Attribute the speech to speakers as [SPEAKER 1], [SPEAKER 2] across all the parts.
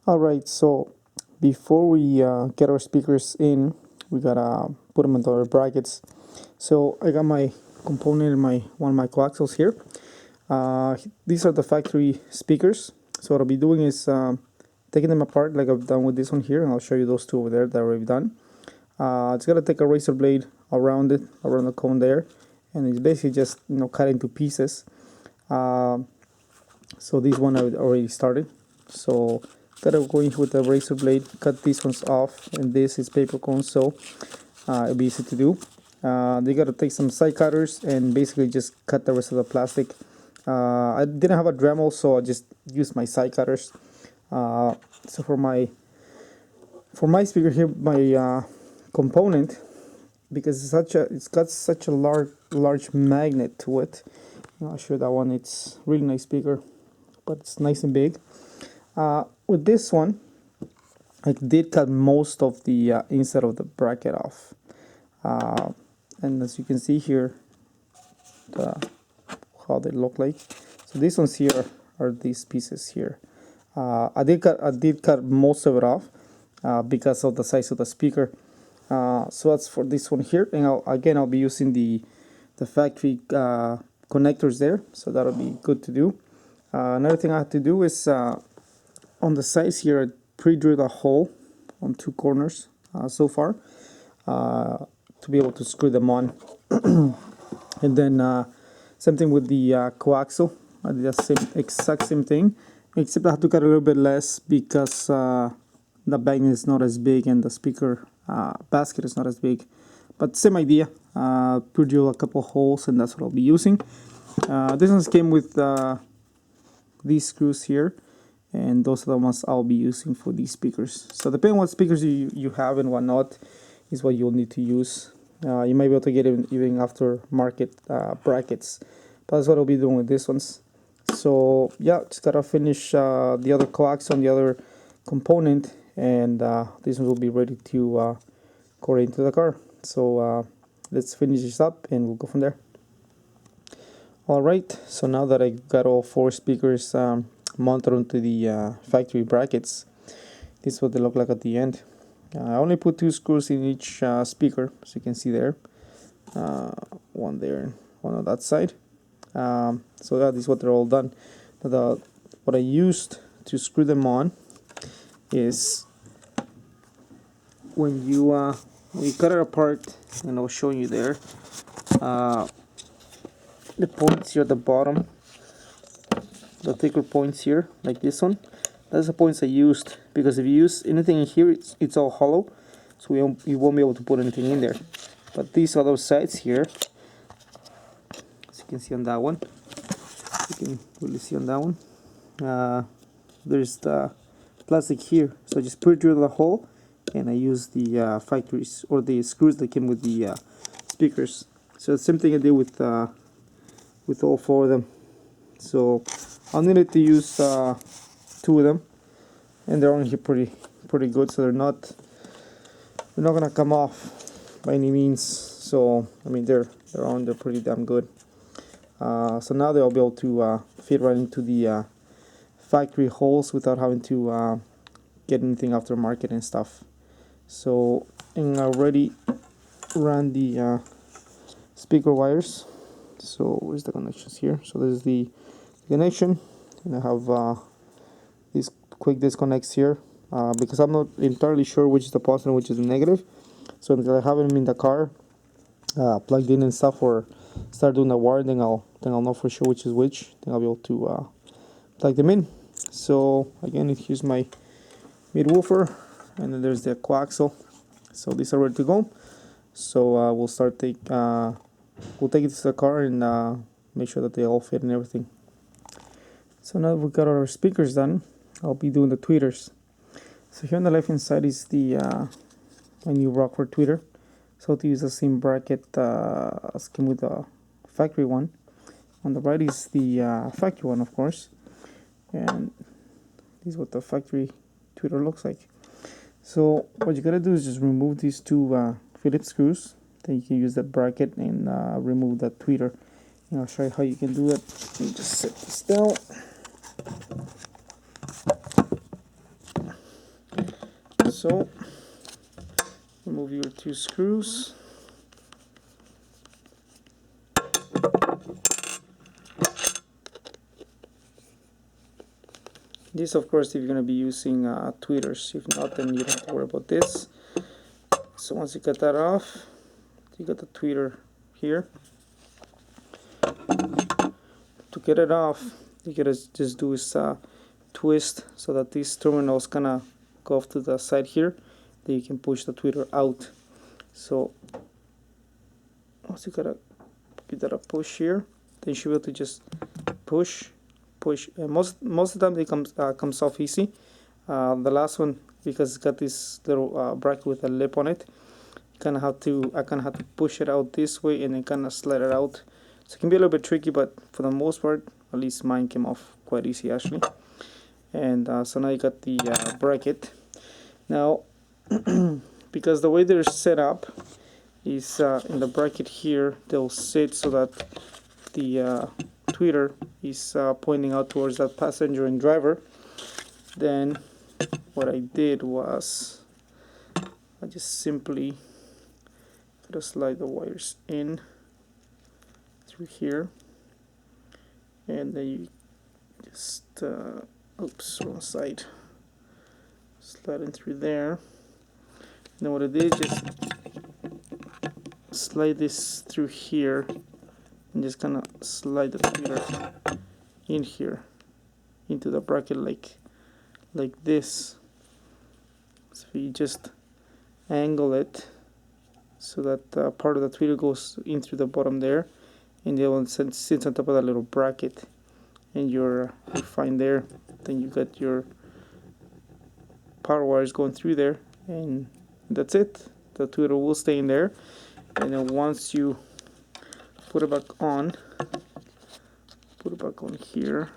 [SPEAKER 1] Alright, so before we get our speakers in, we gotta put them into our brackets. So I got my component in one of my coaxials here. These are the factory speakers. So what I'll be doing is taking them apart like I've done with this one here, and I'll show you those two over there that we've done. It's gonna take a razor blade around it, around the cone there, and it's basically just cut into pieces. So this one I already started. So gotta go in with the razor blade, cut these ones off, and this is paper cone, so it'll be easy to do. They gotta take some side cutters and basically just cut the rest of the plastic. I didn't have a Dremel, so I just used my side cutters. So for my speaker here, my component, because it's got such a large magnet to it. I'm not sure that one. It's really nice speaker, but it's nice and big. With this one, I did cut most of the inside of the bracket off, and as you can see here, how they look like. So these ones here are these pieces here. I did cut most of it off because of the size of the speaker. So that's for this one here, and I'll be using the factory connectors there, so that'll be good to do. Another thing I have to do is on the sides here, I pre-drilled a hole on two corners so far to be able to screw them on. And then same thing with the coaxial. I did the exact same thing, except I have to cut a little bit less because the magnet is not as big and the speaker basket is not as big. But same idea. Pre-drill a couple holes, and that's what I'll be using. This one came with these screws here, and those are the ones I'll be using for these speakers. So depending on what speakers you have and whatnot is what you'll need to use. You might be able to get even aftermarket brackets, but that's what I'll be doing with these ones. So yeah, just gotta finish the other coax on the other component, and this one will be ready to go into the car. So let's finish this up and we'll go from there. Alright, so now that I got all four speakers mounted onto the factory brackets, this is what they look like at the end. I only put two screws in each speaker, as you can see there. One there and one on that side. So that is what they're all done. What I used to screw them on is when you cut it apart, and I'll show you there. The points here at the bottom, the thicker points here, like this one, that's the points I used, because if you use anything in here, it's all hollow, so you won't be able to put anything in there. But these other sides here, as you can see on that one, you can really see on that one, there's the plastic here, so I just pre-drill the hole, and I use the factories or the screws that came with the speakers. So the same thing I did with all four of them. So I'll need to use two of them, and they're on here pretty good, so they're not gonna come off by any means. So I mean they're pretty damn good. So now they'll be able to fit right into the factory holes without having to get anything aftermarket and stuff. So, and I already ran the speaker wires. So where's the connections here? So this is the connection, and I have these quick disconnects here because I'm not entirely sure which is the positive and which is the negative. So until I have them in the car plugged in and stuff, or start doing the wiring, then I'll know for sure which is which. Then I'll be able to plug them in. So again, here's my mid-woofer, and then there's the coaxial. So these are ready to go. So we'll take it to the car and make sure that they all fit and everything. So now that we've got our speakers done, I'll be doing the tweeters. So here on the left hand side is the my new rockford tweeter. So to use the same bracket as came with the factory one. On the right is the factory one, of course, and this is what the factory tweeter looks like. So what you gotta do is just remove these two Phillips screws. Then you can use that bracket and remove that tweeter. And I'll show you how you can do it. Let me just set this down. so. Remove your 2 screws. This, of course, if you're going to be using tweeters. If not, then you don't have to worry about this. So once you get that off, you got the tweeter here. To get it off, you gotta just do is twist so that these terminals kind of go off to the side here. Then you can push the tweeter out. So once you gotta give that a push here, then you should be able to just push. And most of the time it comes off easy. The last one, because it's got this little bracket with a lip on it, I kind of have to push it out this way and then kind of slide it out. So it can be a little bit tricky, but for the most part, at least mine came off quite easy actually. And so now you got the bracket. Now, because the way they're set up is in the bracket here, they'll sit so that the tweeter is pointing out towards that passenger and driver. Then what I did was I just simply gotta slide the wires in through here, and then you just oops, wrong side, slide in through there. And then what I did is just slide this through here and just kind of slide the tweeter in here into the bracket like this. So you just angle it so that part of the tweeter goes in through the bottom there, and the other one sits on top of that little bracket, and you're fine there. Then you got your power wires going through there, and that's it. The tweeter will stay in there, and then once you put it back on here.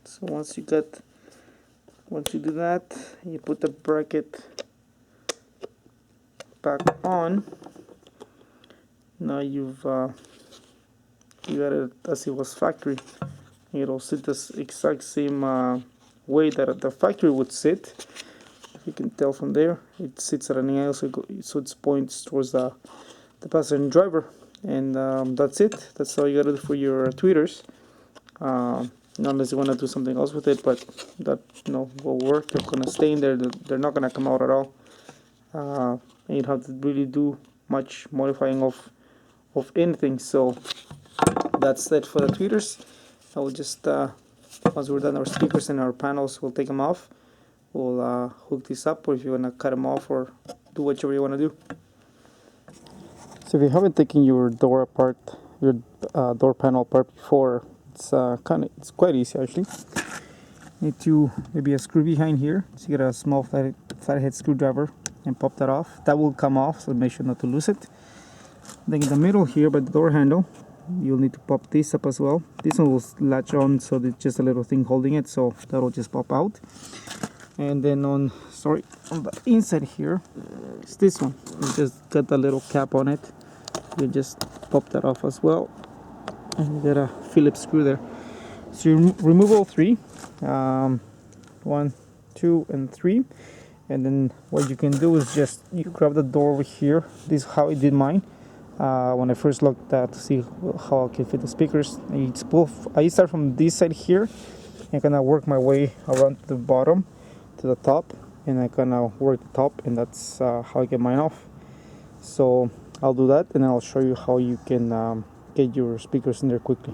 [SPEAKER 1] So once you do that, you put the bracket back on. Now you got it as it was factory. It'll sit the exact same way that the factory would sit. You can tell from there, it sits at an angle, so it points towards the passenger and driver. And that's it. That's all you gotta do for your tweeters. Unless you want to do something else with it, but that will work. They're gonna stay in there. They're not gonna come out at all. And you don't have to really do much modifying of anything. So that's it for the tweeters. I will just once we're done our speakers and our panels, we'll take them off. We'll hook this up, or if you wanna cut them off, or do whatever you wanna do. So if you haven't taken your door apart, your door panel apart before, it's quite easy actually. You need to maybe a screw behind here, so you get a small flathead screwdriver and pop that off. That will come off, so make sure not to lose it. Then in the middle here by the door handle, you'll need to pop this up as well. This one will latch on, so there's just a little thing holding it, so that'll just pop out. And then on the inside here, it's this one. You just got the little cap on it. You just pop that off as well. And you got a Phillips screw there. So you remove all three, 1, 2, and 3, and then what you can do is just you grab the door over here. This is how I did mine when I first looked at to see how I can fit the speakers. I start from this side here and kind of work my way around to the bottom to the top, and I kind of work the top, and that's how I get mine off. So I'll do that, and I'll show you how you can get your speakers in there quickly.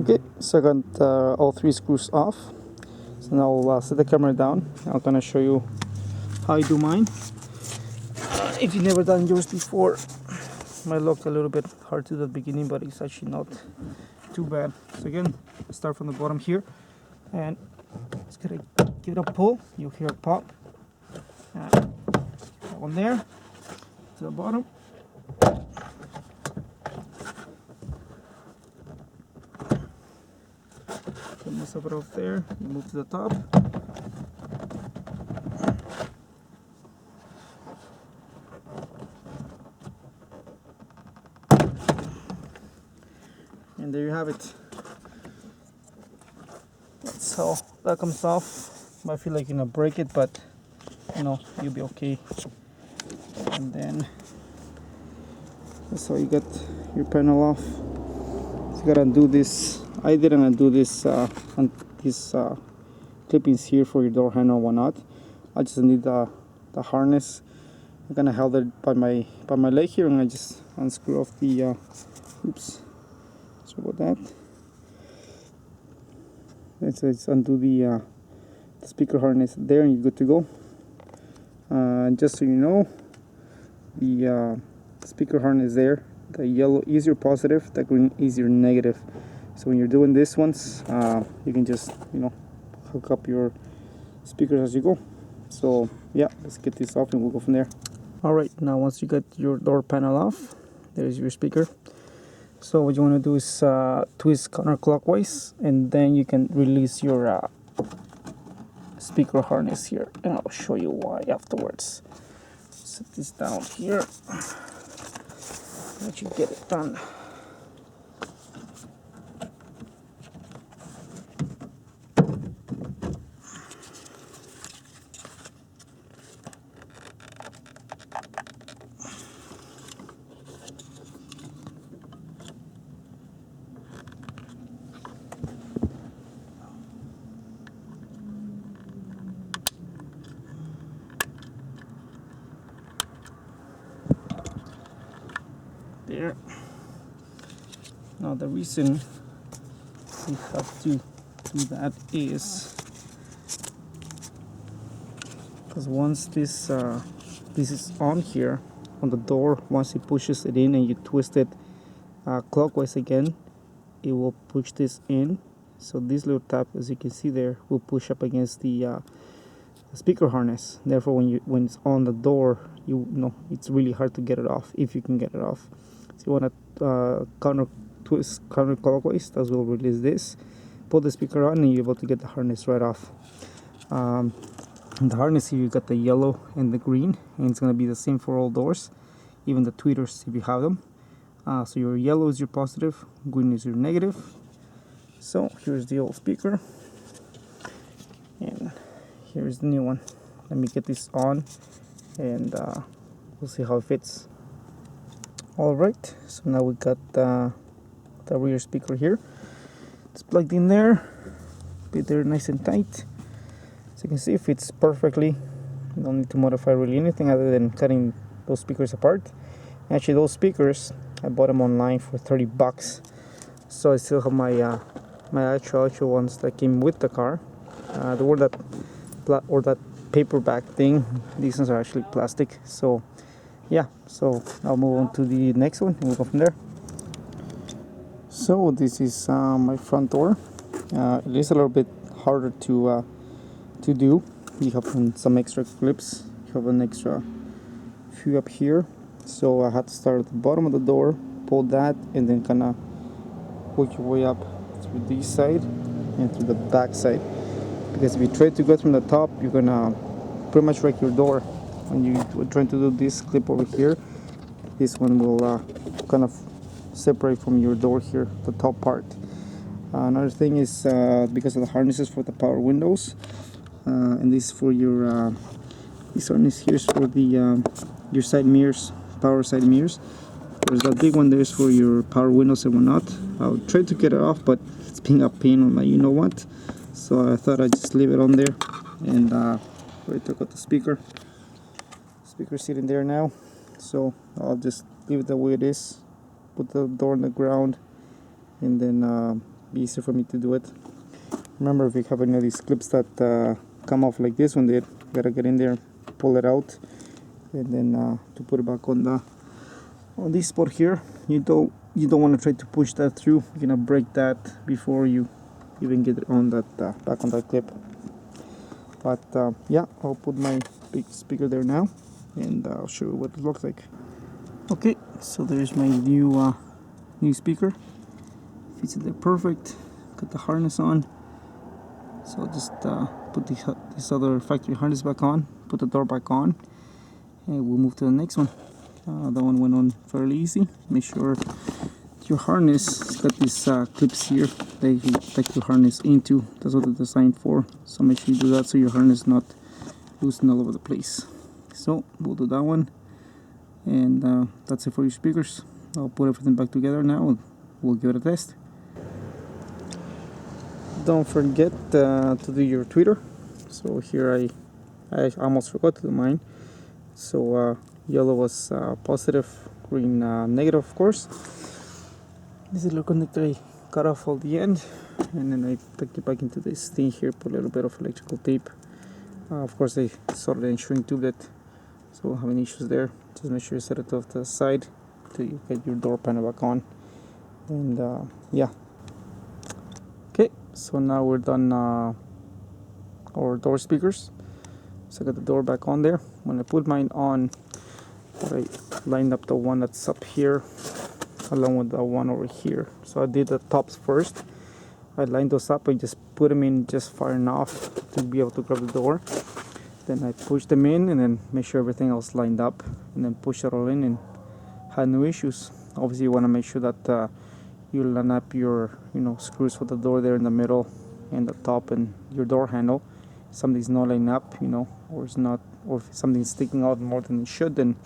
[SPEAKER 1] Okay, so I got all 3 screws off. So now I'll set the camera down. I'm gonna show you how I do mine. If you've never done yours before, it might look a little bit hard to do at the beginning, but it's actually not too bad. So again, start from the bottom here, and just gonna give it a pull. You'll hear a pop. that one there to the bottom. Put most of it off there, move to the top. And there you have it. That's how that comes off. Might feel like you're gonna break it, but you know, you'll be okay. And then that's how you get your panel off. So you gotta undo this. I didn't undo this these clippings here for your door handle or whatnot. I just need the harness. I'm gonna hold it by my leg here, and I just unscrew off the oops. Sorry about that. Let's undo the speaker harness there, and you're good to go. Just so you know, the speaker harness there, the yellow is your positive, the green is your negative. So when you're doing this ones, you can just, you know, hook up your speakers as you go. So yeah, let's get this off and we'll go from there. Alright, now once you get your door panel off, there's your speaker. So what you want to do is twist counterclockwise, and then you can release your speaker harness here, and I'll show you why afterwards. Set this down here, let you get it done. There. Now the reason we have to do that is because once this is on here on the door, once it pushes it in and you twist it clockwise again, it will push this in. So this little tab, as you can see there, will push up against the speaker harness. Therefore, when it's on the door, you know it's really hard to get it off, if you can get it off. So you want to twist counterclockwise. That will release this. Put the speaker on, and you're able to get the harness right off. The harness here, you got the yellow and the green, and it's gonna be the same for all doors, even the tweeters if you have them. So your yellow is your positive, green is your negative. So here's the old speaker, and here's the new one. Let me get this on, and we'll see how it fits. Alright, so now we got the rear speaker here. It's plugged in there, be there nice and tight. So you can see it fits perfectly. You don't need to modify really anything other than cutting those speakers apart. Actually, those speakers, I bought them online for 30 bucks. So I still have my my actual ones that came with the car. They were that paperback thing. These ones are actually plastic. So yeah, so I'll move on to the next one and we'll go from there. So this is my front door. It is a little bit harder to do. You have some extra clips. You have an extra few up here. So I had to start at the bottom of the door, pull that, and then kind of work your way up through this side and through the back side. Because if you try to go from the top, you're gonna pretty much wreck your door. When you're trying to do this clip over here, this one will kind of separate from your door here, the top part. Another thing is because of the harnesses for the power windows, and this for your this harness here is for the your side mirrors, power side mirrors. There's that big one there is for your power windows and whatnot. I'll try to get it off, but it's being a pain on my you know what. So I thought I'd just leave it on there, and I took out the speaker. Speaker sitting there now, so I'll just leave it the way it is. Put the door on the ground, and then be easier for me to do it. Remember, if you have any of these clips that come off like this one did, you gotta get in there, pull it out, and then to put it back on this spot here. You don't want to try to push that through. You're gonna break that before you even get it on that back on that clip. But yeah, I'll put my speaker there now, and I'll show you what it looks like. Okay, so there's my new speaker. Fits it there perfect. Got the harness on. So I'll just put this other factory harness back on, put the door back on, and we'll move to the next one. That one went on fairly easy. Make sure your harness has got these clips here that you take your harness into. That's what they're designed for. So make sure you do that so your harness is not loosened all over the place. So we'll do that one, and that's it for your speakers. I'll put everything back together now and we'll give it a test. Don't forget to do your tweeter. So here I almost forgot to do mine. So yellow was positive, green negative, of course. This is the connector I cut off all the end, and then I tucked it back into this thing here, put a little bit of electrical tape. Of course I soldered and shrink tubed it, so we'll have any issues there. Just make sure you set it off to the side till you get your door panel back on. And yeah. Okay, so now we're done our door speakers. So I got the door back on there. When I put mine on, I lined up the one that's up here along with the one over here. So I did the tops first. I lined those up. I just put them in just far enough to be able to grab the door. Then I pushed them in and then make sure everything else lined up, and then push it all in and had no issues. Obviously you want to make sure that you line up your screws for the door there in the middle and the top and your door handle. If something's not lining up, or it's not, or if something's sticking out more than it should, then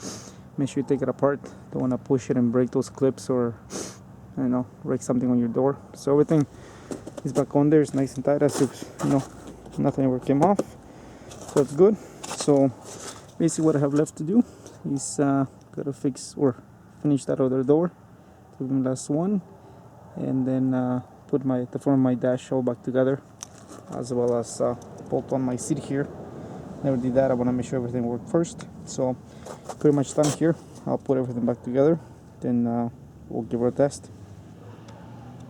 [SPEAKER 1] make sure you take it apart. Don't want to push it and break those clips or break something on your door. So everything is back on there. It's nice and tight as if nothing ever came off. So it's good. So basically what I have left to do is gotta fix or finish that other door, the last one, and then put the front of my dash all back together, as well as bolt on my seat here. Never did that. I want to make sure everything worked first. So pretty much done here. I'll put everything back together, then we'll give it a test.